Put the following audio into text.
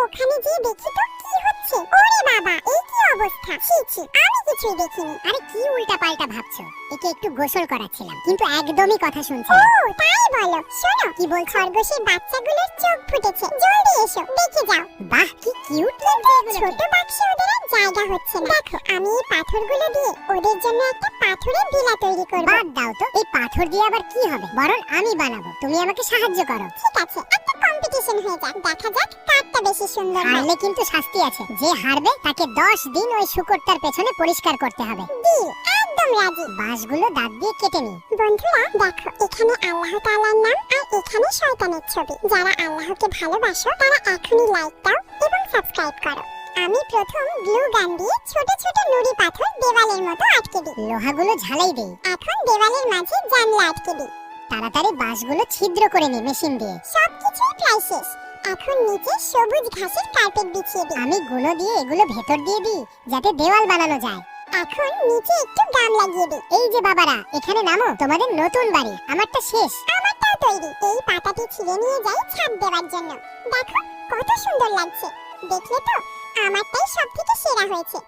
ওখানে যেয়ে দেখি তো কি হচ্ছে। ওরে বাবা, এই কি অবস্থা! ছি ছি, আমি কিছুই দেখিনি। আরে কি উল্টাপাল্টা ভাবছো? একে একটু গোসল করাচ্ছিলাম, কিন্তু একদমই কথা শুনছে ও না। তাই বলো। শোনো, কি বলছো? খরগোশের বাচ্চাগুলোর চোখ ফুটেছে, জলদি এসো দেখে যাও। বাহ, কি কিউট লাগছে এগুলোকে। ছোট বাক্সে ওদের আর জায়গা হচ্ছে না। দেখো, আমি এই পাথরগুলো দিয়ে ওদের জন্য একটা পাথরের ভিলা তৈরি করব। বাদ দাও তো, এই পাথর দিয়ে আবার কি হবে? বরং আমি বানাবো, তুমি আমাকে সাহায্য করো। ঠিক আছে, একটা কম্পিটিশন হয়ে যাক, দেখা যাক কারটা বেশি সুন্দর হয়। হারলে কিন্তু শাস্তি আছে। যে হারবে তাকে 10 দিন ওই শুকরটার পেছনে পরিষ্কার করতে হবে। ডিল, একদম রাজি। বাঁশগুলো দাঁত দিয়ে কেটে নি। বন্ধুরা দেখো, এখানে আল্লাহ তাআলার নাম আর এখানে শয়তানের ছবি। যারা আল্লাহকে ভালোবাসো তারা এখনই লাইক দাও এবং সাবস্ক্রাইব করো। আমি প্রথম গ্লু গান দিয়ে ছোট ছোট নুড়ি পাথর দেওয়ালের মতো আটকে দিই। লোহাগুলো ঝালাই দেই। এখন দেওয়ালের মাঝে জানলা আটকে দিই। তাড়াতাড়ি বাঁশগুলো ছিদ্র করে নি মেশিন দিয়ে। সবকিছুই প্রায় শেষ। এখন নিচে সবুজ ঘাসের কার্পেট বিছিয়ে দিই। আমি গুলো দিয়ে এগুলো ভেতর দিয়ে দিই, যাতে দেওয়াল বানানো যায়। এখন নিচে একটু গাম লাগিয়ে দিই। এই যে বাবারা, এখানে নামো, তোমাদের নতুন বাড়ি। আমারটা শেষ। আমারটাও তৈরি। এই পাতাটি ছিঁড়ে নিয়ে যাই ছাদ দেওয়ার জন্য। দেখো কত সুন্দর লাগছে। দেখলে তো, আমারটাই সবথেকে সেরা হয়েছে।